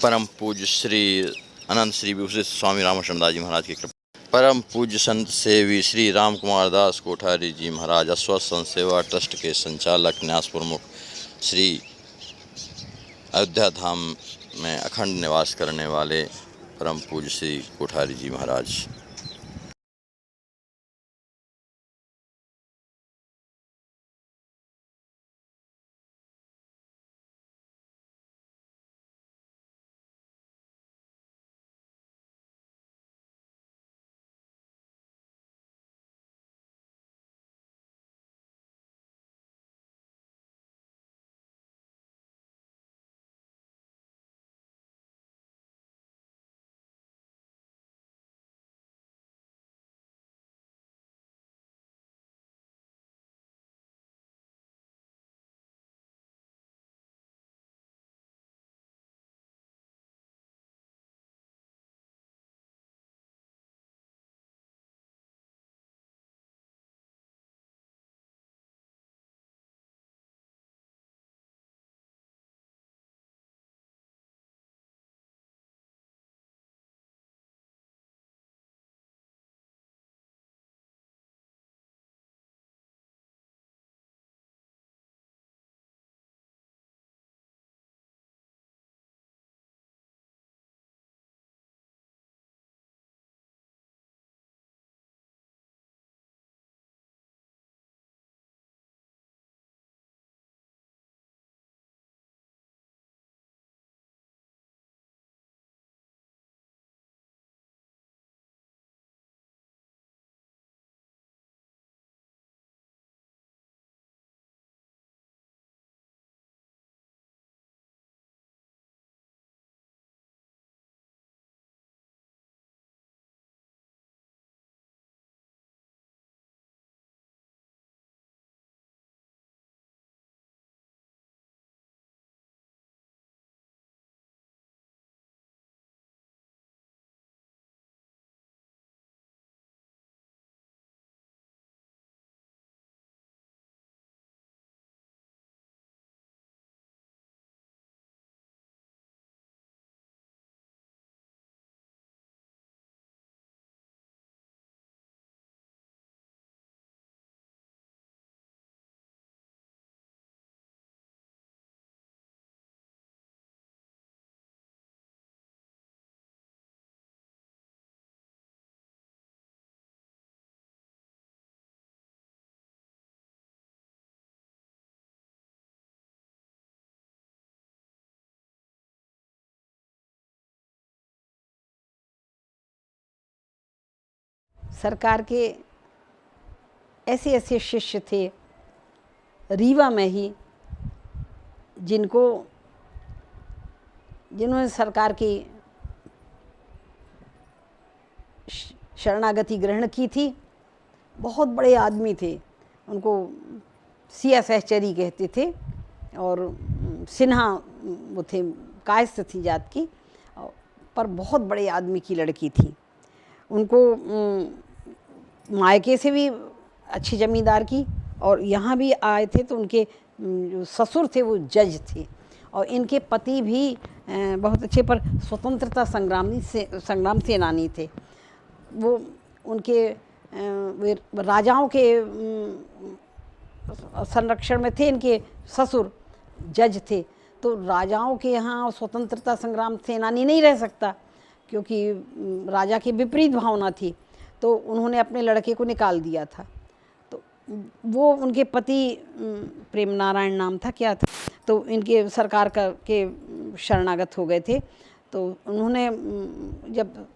परम पूज्य श्री अनंत श्री विभूषित स्वामी रामकृष्ण दास जी महाराज की कृपा, परम पूज्य संत सेवी श्री राम कुमार दास कोठारी जी महाराज, अस्वस्थ संत सेवा ट्रस्ट के संचालक, न्यास प्रमुख, श्री अयोध्या धाम में अखंड निवास करने वाले परम पूज्य श्री कोठारी जी महाराज। सरकार के ऐसे ऐसे शिष्य थे रीवा में ही जिन्होंने सरकार की शरणागति ग्रहण की थी। बहुत बड़े आदमी थे, उनको सिया सहचरी कहते थे और सिन्हा वो थे, कायस्थ थी जात की, पर बहुत बड़े आदमी की लड़की थी। उनको मायके से भी अच्छी ज़मींदार की और यहाँ भी आए थे तो उनके जो ससुर थे वो जज थे और इनके पति भी बहुत अच्छे पर स्वतंत्रता संग्राम सेनानी थे। वो उनके राजाओं के संरक्षण में थे। इनके ससुर जज थे तो राजाओं के यहाँ स्वतंत्रता संग्राम सेनानी नहीं रह सकता क्योंकि राजा की विपरीत भावना थी, तो उन्होंने अपने लड़के को निकाल दिया था। तो वो उनके पति प्रेम नारायण नाम था क्या था, तो इनके सरकार के शरणागत हो गए थे। तो उन्होंने जब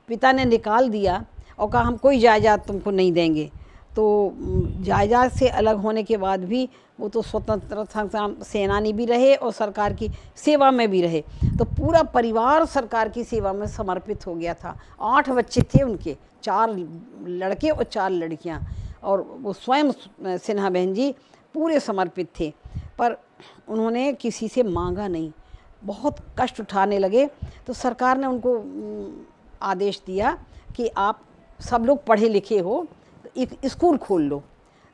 पिता ने निकाल दिया और कहा हम कोई जायदाद तुमको नहीं देंगे, तो जायदाद से अलग होने के बाद भी वो तो स्वतंत्रता सेनानी भी रहे और सरकार की सेवा में भी रहे। तो पूरा परिवार सरकार की सेवा में समर्पित हो गया था। 8 बच्चे थे उनके, 4 लड़के और 4 लड़कियां, और वो स्वयं सिन्हा बहन जी पूरे समर्पित थे। पर उन्होंने किसी से मांगा नहीं, बहुत कष्ट उठाने लगे। तो सरकार ने उनको आदेश दिया कि आप सब लोग पढ़े लिखे हो, एक स्कूल खोल लो।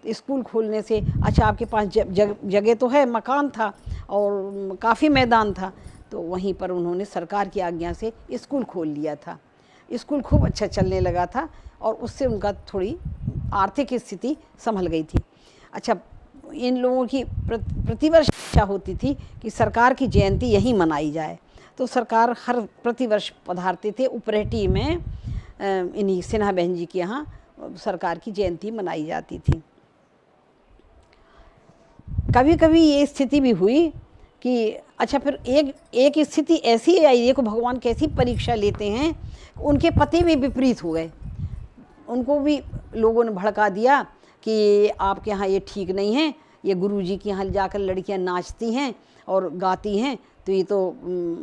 स्कूल खोलने से अच्छा आपके पास जगह तो है, मकान था और काफ़ी मैदान था, तो वहीं पर उन्होंने सरकार की आज्ञा से स्कूल खोल लिया था। स्कूल खूब अच्छा चलने लगा था और उससे उनका थोड़ी आर्थिक स्थिति संभल गई थी। अच्छा, इन लोगों की प्रतिवर्ष इच्छा होती थी कि सरकार की जयंती यहीं मनाई जाए, तो सरकार हर प्रतिवर्ष पधारते थे। उपरेहटी में इन्हीं सिन्हा बहन जी के यहाँ सरकार की जयंती मनाई जाती थी। कभी कभी ये स्थिति भी हुई कि अच्छा, फिर एक स्थिति ऐसी आई, देखो भगवान कैसी परीक्षा लेते हैं। उनके पति भी विपरीत हो गए, उनको भी लोगों ने भड़का दिया कि आपके यहाँ ये ठीक नहीं है, ये गुरुजी के यहाँ जाकर लड़कियाँ नाचती हैं और गाती हैं, तो ये तो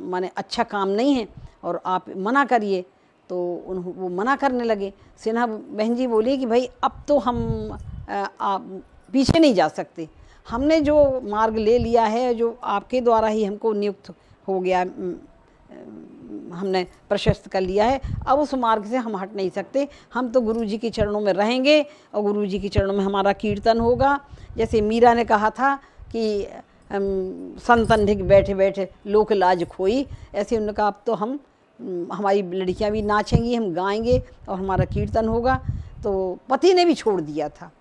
माने अच्छा काम नहीं है और आप मना करिए। तो वो मना करने लगे। सिन्हा बहन जी बोली कि भाई अब तो हम पीछे नहीं जा सकते, हमने जो मार्ग ले लिया है, जो आपके द्वारा ही हमको नियुक्त हो गया, हमने प्रशस्त कर लिया है, अब उस मार्ग से हम हट नहीं सकते। हम तो गुरुजी के चरणों में रहेंगे और गुरुजी के चरणों में हमारा कीर्तन होगा। जैसे मीरा ने कहा था कि संतन ढिग बैठे बैठे लोक लाज खोई, ऐसे उन्होंने कहा अब तो हमारी लड़कियां भी नाचेंगी, हम गाएंगे और हमारा कीर्तन होगा। तो पति ने भी छोड़ दिया था।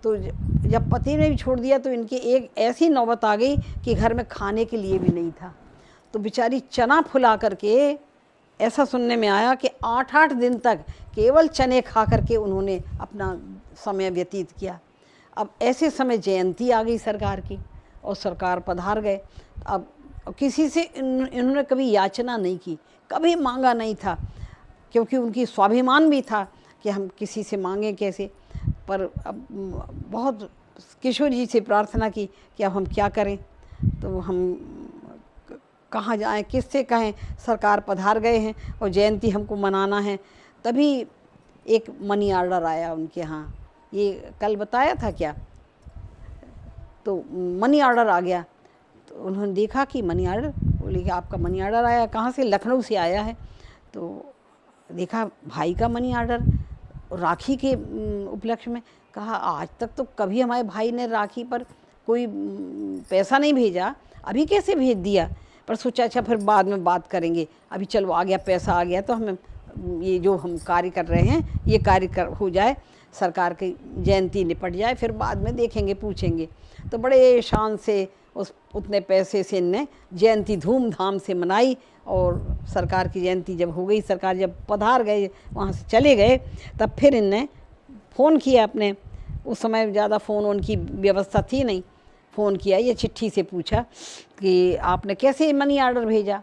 तो जब पति ने भी छोड़ दिया तो इनकी एक ऐसी नौबत आ गई कि घर में खाने के लिए भी नहीं था। तो बेचारी चना फुला करके, ऐसा सुनने में आया कि 8-8 दिन तक केवल चने खा करके उन्होंने अपना समय व्यतीत किया। अब ऐसे समय जयंती आ गई सरकार की और सरकार पधार गए। अब किसी से इन्होंने कभी याचना नहीं की, कभी मांगा नहीं था, क्योंकि उनकी स्वाभिमान भी था कि हम किसी से मांगें कैसे। पर अब बहुत किशोर जी से प्रार्थना की कि अब हम क्या करें, तो हम कहाँ जाएं, किससे कहें। सरकार पधार गए हैं और जयंती हमको मनाना है। तभी एक मनी आर्डर आया उनके यहाँ, ये कल बताया था क्या, तो मनी आर्डर आ गया। तो उन्होंने देखा कि मनी आर्डर, बोले कि आपका मनी आर्डर आया, कहाँ से, लखनऊ से आया है। तो देखा भाई का मनी आर्डर, राखी के उपलक्ष्य में। कहा आज तक तो कभी हमारे भाई ने राखी पर कोई पैसा नहीं भेजा, अभी कैसे भेज दिया। पर सोचा अच्छा फिर बाद में बात करेंगे, अभी चलो आ गया, पैसा आ गया तो हमें ये जो हम कार्य कर रहे हैं ये कार्य हो जाए, सरकार की जयंती निपट जाए, फिर बाद में देखेंगे पूछेंगे। तो बड़े शान से उतने पैसे से इनने जयंती धूमधाम से मनाई। और सरकार की जयंती जब हो गई, सरकार जब पधार गए, वहाँ से चले गए, तब फिर इनने फ़ोन किया अपने, उस समय ज़्यादा फ़ोन उनकी व्यवस्था थी नहीं, फ़ोन किया, ये चिट्ठी से पूछा कि आपने कैसे मनी आर्डर भेजा।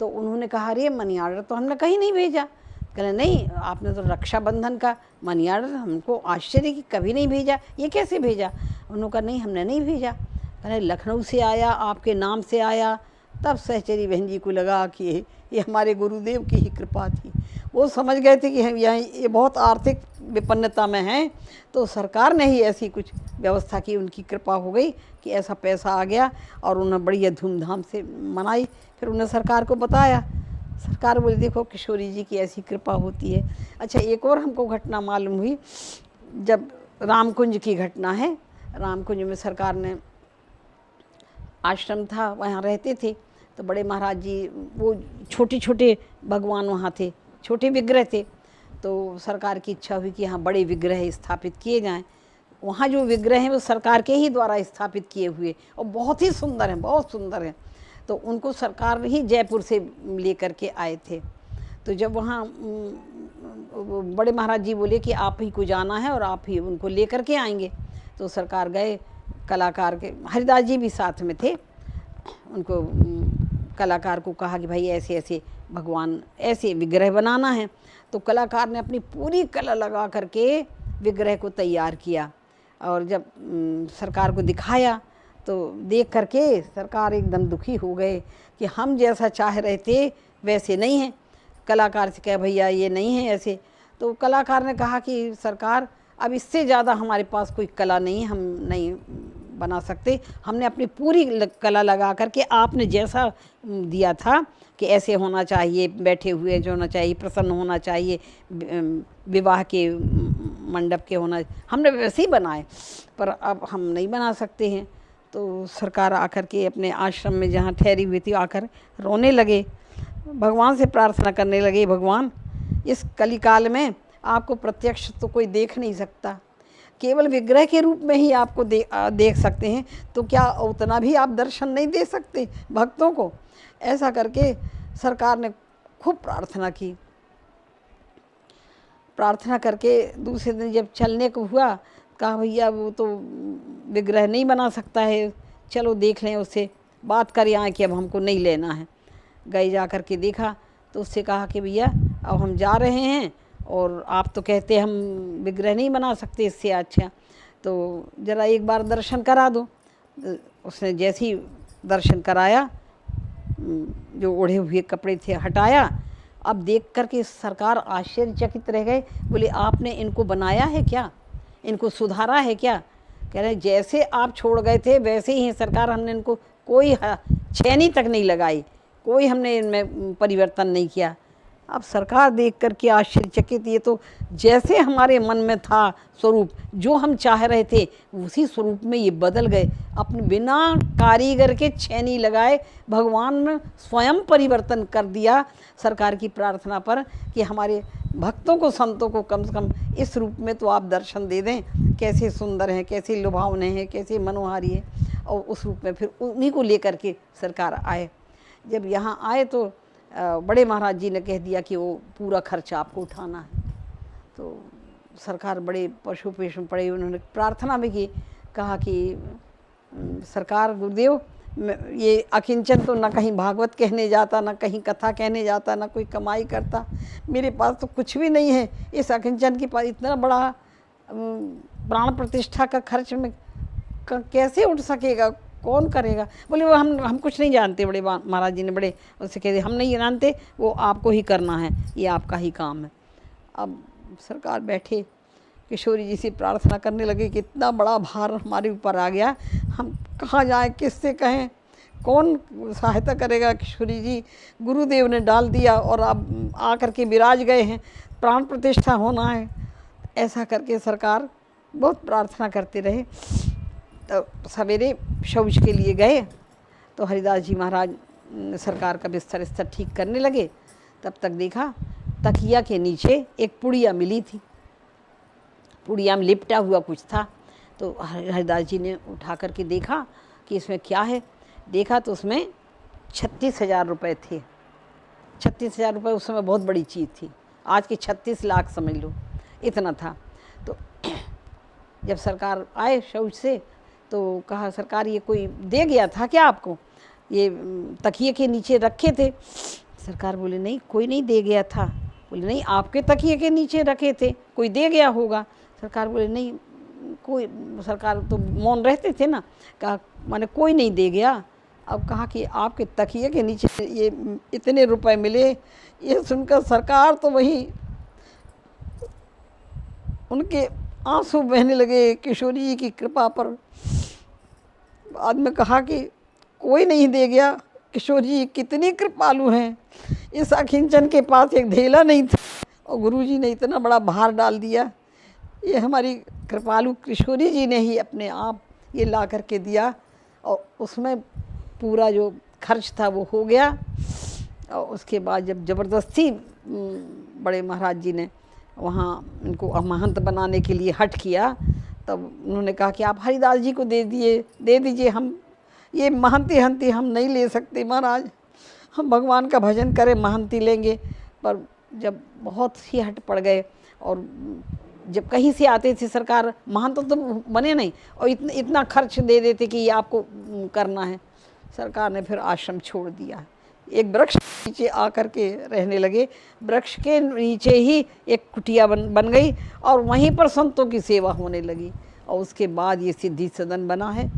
तो उन्होंने कहा अरे मनी आर्डर तो हमने कहीं नहीं भेजा। कहने नहीं, आपने तो रक्षाबंधन का मनी आर्डर, हमको आश्चर्य कि कभी नहीं भेजा, ये कैसे भेजा। उन्होंने कहा नहीं हमने नहीं भेजा। कहने लखनऊ से आया, आपके नाम से आया। तब सहचरी बहन जी को लगा कि ये हमारे गुरुदेव की ही कृपा थी। वो समझ गए थे कि हम यहाँ ये बहुत आर्थिक विपन्नता में हैं, तो सरकार ने ही ऐसी कुछ व्यवस्था की, उनकी कृपा हो गई कि ऐसा पैसा आ गया और उन्होंने बढ़िया धूमधाम से मनाई। फिर उन्हें सरकार को बताया, सरकार बोली देखो किशोरी जी की ऐसी कृपा होती है। अच्छा, एक और हमको घटना मालूम हुई, जब रामकुंज की घटना है। रामकुंज में सरकार ने आश्रम था, वहाँ रहते थे, तो बड़े महाराज जी, वो छोटे छोटे भगवान वहाँ थे, छोटे विग्रह थे। तो सरकार की इच्छा हुई कि यहाँ बड़े विग्रह स्थापित किए जाएं। वहाँ जो विग्रह हैं वो सरकार के ही द्वारा स्थापित किए हुए और बहुत ही सुंदर हैं, बहुत सुंदर हैं। तो उनको सरकार ही जयपुर से लेकर के आए थे। तो जब वहाँ बड़े महाराज जी बोले कि आप ही को जाना है और आप ही उनको लेकर के आएंगे। तो सरकार गए, कलाकार के हरिदास जी भी साथ में थे। उनको कलाकार को कहा कि भाई ऐसे ऐसे भगवान, ऐसे विग्रह बनाना है। तो कलाकार ने अपनी पूरी कला लगा करके विग्रह को तैयार किया और जब सरकार को दिखाया तो देख करके सरकार एकदम दुखी हो गए कि हम जैसा चाह रहे थे वैसे नहीं है। कलाकार से कहा भैया ये नहीं है ऐसे। तो कलाकार ने कहा कि सरकार अब इससे ज़्यादा हमारे पास कोई कला नहीं, हम नहीं बना सकते। हमने अपनी पूरी कला लगा करके आपने जैसा दिया था कि ऐसे होना चाहिए, बैठे हुए जो होना चाहिए, प्रसन्न होना चाहिए, विवाह के मंडप के होना, हमने वैसे ही बनाए, पर अब हम नहीं बना सकते हैं। तो सरकार आकर के अपने आश्रम में जहाँ ठहरी हुई थी आकर रोने लगे, भगवान से प्रार्थना करने लगे, भगवान इस कलिकाल में आपको प्रत्यक्ष तो कोई देख नहीं सकता, केवल विग्रह के रूप में ही आपको देख सकते हैं, तो क्या उतना भी आप दर्शन नहीं दे सकते भक्तों को? ऐसा करके सरकार ने खूब प्रार्थना की। प्रार्थना करके दूसरे दिन जब चलने को हुआ, कहा भैया वो तो विग्रह नहीं बना सकता है, चलो देख लें उससे, बात कर आए कि अब हमको नहीं लेना है। गए जा कर के देखा तो उससे कहा कि भैया अब हम जा रहे हैं और आप तो कहते हम विग्रह नहीं बना सकते, इससे अच्छा तो ज़रा एक बार दर्शन करा दो। उसने जैसे ही दर्शन कराया, जो ओढ़े हुए कपड़े थे हटाया, अब देख कर के सरकार आश्चर्यचकित रह गए, बोले आपने इनको बनाया है क्या, इनको सुधारा है क्या? कह रहे जैसे आप छोड़ गए थे वैसे ही सरकार, हमने इनको कोई छेनी तक नहीं लगाई, कोई हमने इनमें परिवर्तन नहीं किया। अब सरकार देख कर के आश्चर्यचकित, ये तो जैसे हमारे मन में था स्वरूप, जो हम चाह रहे थे उसी स्वरूप में ये बदल गए, अपने बिना कारीगर के छेनी लगाए भगवान में स्वयं परिवर्तन कर दिया सरकार की प्रार्थना पर कि हमारे भक्तों को, संतों को कम से कम इस रूप में तो आप दर्शन दे दें, कैसे सुंदर हैं, कैसे लुभावने हैं, कैसे मनोहारी है। और उस रूप में फिर उन्हीं को लेकर के सरकार आए। जब यहाँ आए तो बड़े महाराज जी ने कह दिया कि वो पूरा खर्चा आपको उठाना है। तो सरकार बड़े पशुपेश में पड़े, उन्होंने प्रार्थना भी की, कहा कि सरकार गुरुदेव, ये अकिंचन तो ना कहीं भागवत कहने जाता, ना कहीं कथा कहने जाता, ना कोई कमाई करता, मेरे पास तो कुछ भी नहीं है। इस अकिंचन के पास इतना बड़ा प्राण प्रतिष्ठा का खर्च में कैसे उठ सकेगा, कौन करेगा? बोले वो हम कुछ नहीं जानते। बड़े महाराज जी ने बड़े उससे कह दिया, हम नहीं जानते, वो आपको ही करना है, ये आपका ही काम है। अब सरकार बैठे किशोरी जी से प्रार्थना करने लगे कि इतना बड़ा भार हमारे ऊपर आ गया, हम कहाँ जाएं, किससे कहें, कौन सहायता करेगा? किशोरी जी गुरुदेव ने डाल दिया और अब आकर के विराज गए हैं, प्राण प्रतिष्ठा होना है। ऐसा करके सरकार बहुत प्रार्थना करते रहे। तो सवेरे शौच के लिए गए तो हरिदास जी महाराज सरकार का बिस्तर ठीक करने लगे। तब तक देखा तकिया के नीचे एक पुड़िया मिली थी, पुड़िया में लिपटा हुआ कुछ था। तो हरिदास जी ने उठा करके देखा कि इसमें क्या है। देखा तो उसमें 36,000 रुपये थे। 36,000 रुपये उस समय बहुत बड़ी चीज़ थी, आज के 36 लाख समझ लो, इतना था। तो जब सरकार आए शौच से तो कहा, सरकार ये कोई दे गया था क्या आपको, ये तकिए के नीचे रखे थे? सरकार बोले नहीं, कोई नहीं दे गया था। बोले नहीं, आपके तकिए के नीचे रखे थे, कोई दे गया होगा। सरकार बोले नहीं कोई, सरकार तो मौन रहते थे ना। कहा माने कोई नहीं दे गया। अब कहा कि आपके तकिए के नीचे ये इतने रुपए मिले। ये सुनकर सरकार तो वही उनके आंसू बहने लगे किशोरी जी की कृपा पर। बाद में कहा कि कोई नहीं दे गया, किशोरी जी कितनी कृपालु हैं, इस अकिंचन के पास एक ढेला नहीं था और गुरुजी ने इतना बड़ा भार डाल दिया। ये हमारी कृपालु किशोरी जी ने ही अपने आप ये ला करके दिया और उसमें पूरा जो खर्च था वो हो गया। और उसके बाद जब ज़बरदस्ती बड़े महाराज जी ने वहाँ उनको महंत बनाने के लिए हट किया, तब उन्होंने कहा कि आप हरिदास जी को दे दीजिए, हम ये महंती हंती हम नहीं ले सकते महाराज, हम भगवान का भजन करें महंती लेंगे। पर जब बहुत ही हट पड़ गए और जब कहीं से आते थे सरकार, महंत तो बने नहीं और इतना खर्च दे देते कि ये आपको करना है। सरकार ने फिर आश्रम छोड़ दिया, एक वृक्ष नीचे आकर के रहने लगे। वृक्ष के नीचे ही एक कुटिया बन गई और वहीं पर संतों की सेवा होने लगी। और उसके बाद ये सिद्धि सदन बना है,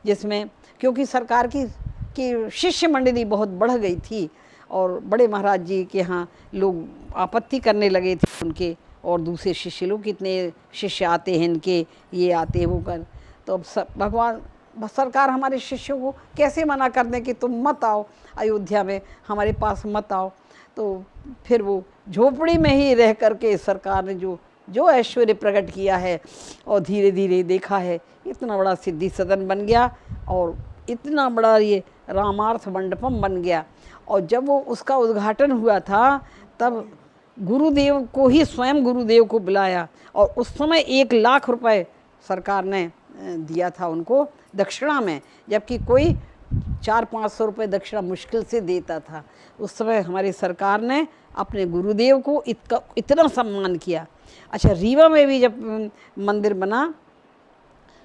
जिसमें क्योंकि सरकार की शिष्य मंडली बहुत बढ़ गई थी और बड़े महाराज जी के यहाँ लोग आपत्ति करने लगे थे उनके, और दूसरे शिष्य लोग, कितने शिष्य आते हैं इनके, ये आते हैं वो कर। तो अब भगवान सरकार हमारे शिष्यों को कैसे मना कर दें कि तुम मत आओ अयोध्या में, हमारे पास मत आओ। तो फिर वो झोपड़ी में ही रह करके सरकार ने जो ऐश्वर्य प्रकट किया है और धीरे धीरे देखा है इतना बड़ा सिद्धि सदन बन गया और इतना बड़ा ये रामार्थ मंडपम बन गया। और जब वो उसका उद्घाटन हुआ था तब गुरुदेव को ही, स्वयं गुरुदेव को बुलाया और उस समय 1 लाख रुपए सरकार ने दिया था उनको दक्षिणा में, जबकि कोई 400-500 रुपये दक्षिणा मुश्किल से देता था। उस समय हमारी सरकार ने अपने गुरुदेव को इतना सम्मान किया। अच्छा, रीवा में भी जब मंदिर बना,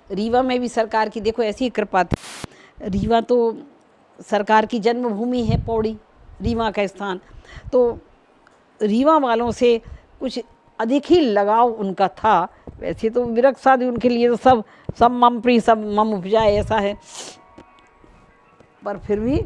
रीवा में भी सरकार की देखो ऐसी कृपा थी। रीवा तो सरकार की जन्मभूमि है, पौड़ी रीवा का स्थान, तो रीवा वालों से कुछ अधिक ही लगाव उनका था। वैसे तो विरक्त साधु उनके लिए तो सब मम प्रिय, सब मम उपजाए, ऐसा है, पर फिर भी